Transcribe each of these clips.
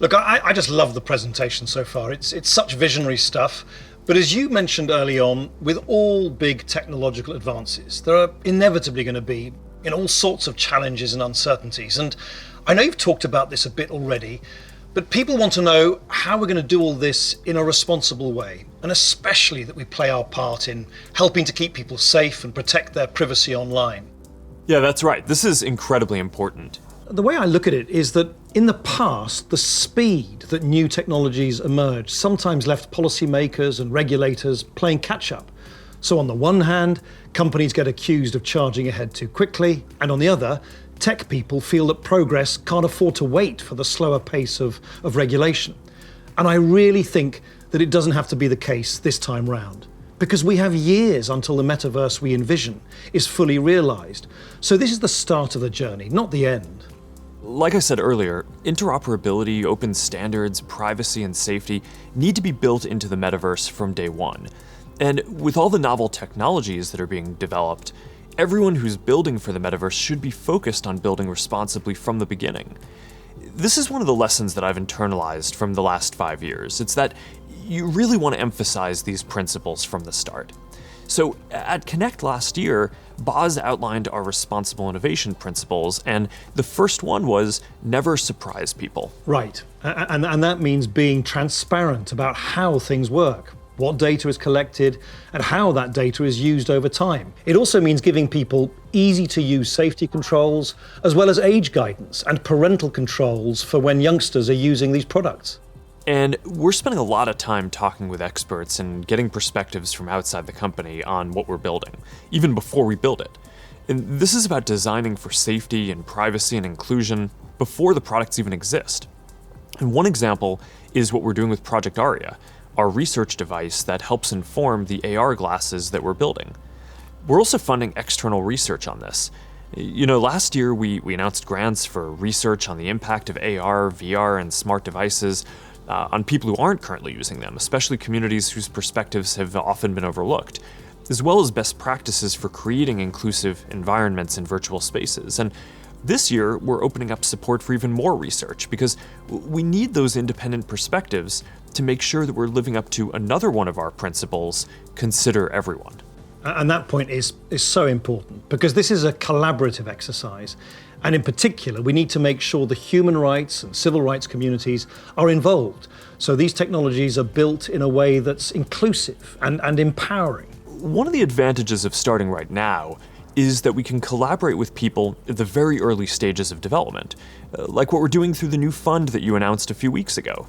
Look, I just love the presentation so far. It's such visionary stuff. But as you mentioned early on, with all big technological advances, there are inevitably going to be all sorts of challenges and uncertainties. And I know you've talked about this a bit already, but people want to know how we're going to do all this in a responsible way, and especially that we play our part in helping to keep people safe and protect their privacy online. Yeah, that's right. This is incredibly important. The way I look at it is that in the past, the speed that new technologies emerged sometimes left policymakers and regulators playing catch up. So on the one hand, companies get accused of charging ahead too quickly, and on the other, tech people feel that progress can't afford to wait for the slower pace of regulation. And I really think that it doesn't have to be the case this time round, because we have years until the metaverse we envision is fully realized. So this is the start of the journey, not the end. Like I said earlier, interoperability, open standards, privacy, and safety need to be built into the metaverse from day one. And with all the novel technologies that are being developed, everyone who's building for the metaverse should be focused on building responsibly from the beginning. This is one of the lessons that I've internalized from the last 5 years. It's that you really want to emphasize these principles from the start. So at Connect last year, Boz outlined our responsible innovation principles, and the first one was never surprise people. Right, and that means being transparent about how things work, what data is collected, and how that data is used over time. It also means giving people easy-to-use safety controls, as well as age guidance and parental controls for when youngsters are using these products. And we're spending a lot of time talking with experts and getting perspectives from outside the company on what we're building, even before we build it. And this is about designing for safety and privacy and inclusion before the products even exist. And one example is what we're doing with Project Aria, our research device that helps inform the AR glasses that we're building. We're also funding external research on this. Last year we announced grants for research on the impact of AR, VR, and smart devices on people who aren't currently using them, especially communities whose perspectives have often been overlooked, as well as best practices for creating inclusive environments in virtual spaces. And this year, we're opening up support for even more research because we need those independent perspectives to make sure that we're living up to another one of our principles, consider everyone. And that point is so important because this is a collaborative exercise. And in particular, we need to make sure the human rights and civil rights communities are involved. So these technologies are built in a way that's inclusive and empowering. One of the advantages of starting right now is that we can collaborate with people at the very early stages of development, like what we're doing through the new fund that you announced a few weeks ago.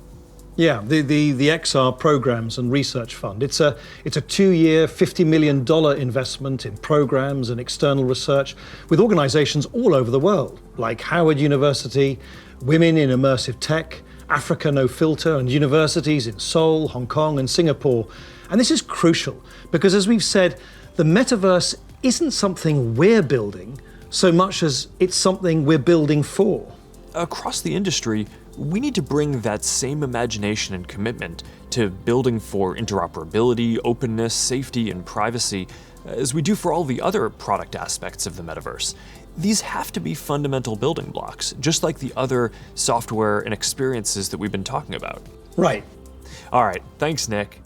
Yeah, the XR Programs and Research Fund. It's a 2-year, $50 million investment in programs and external research with organizations all over the world, like Howard University, Women in Immersive Tech, Africa No Filter, and universities in Seoul, Hong Kong, and Singapore. And this is crucial because, as we've said, the metaverse isn't something we're building so much as it's something we're building for. Across the industry, we need to bring that same imagination and commitment to building for interoperability, openness, safety, and privacy as we do for all the other product aspects of the metaverse. These have to be fundamental building blocks, just like the other software and experiences that we've been talking about. Right. All right, thanks, Nick.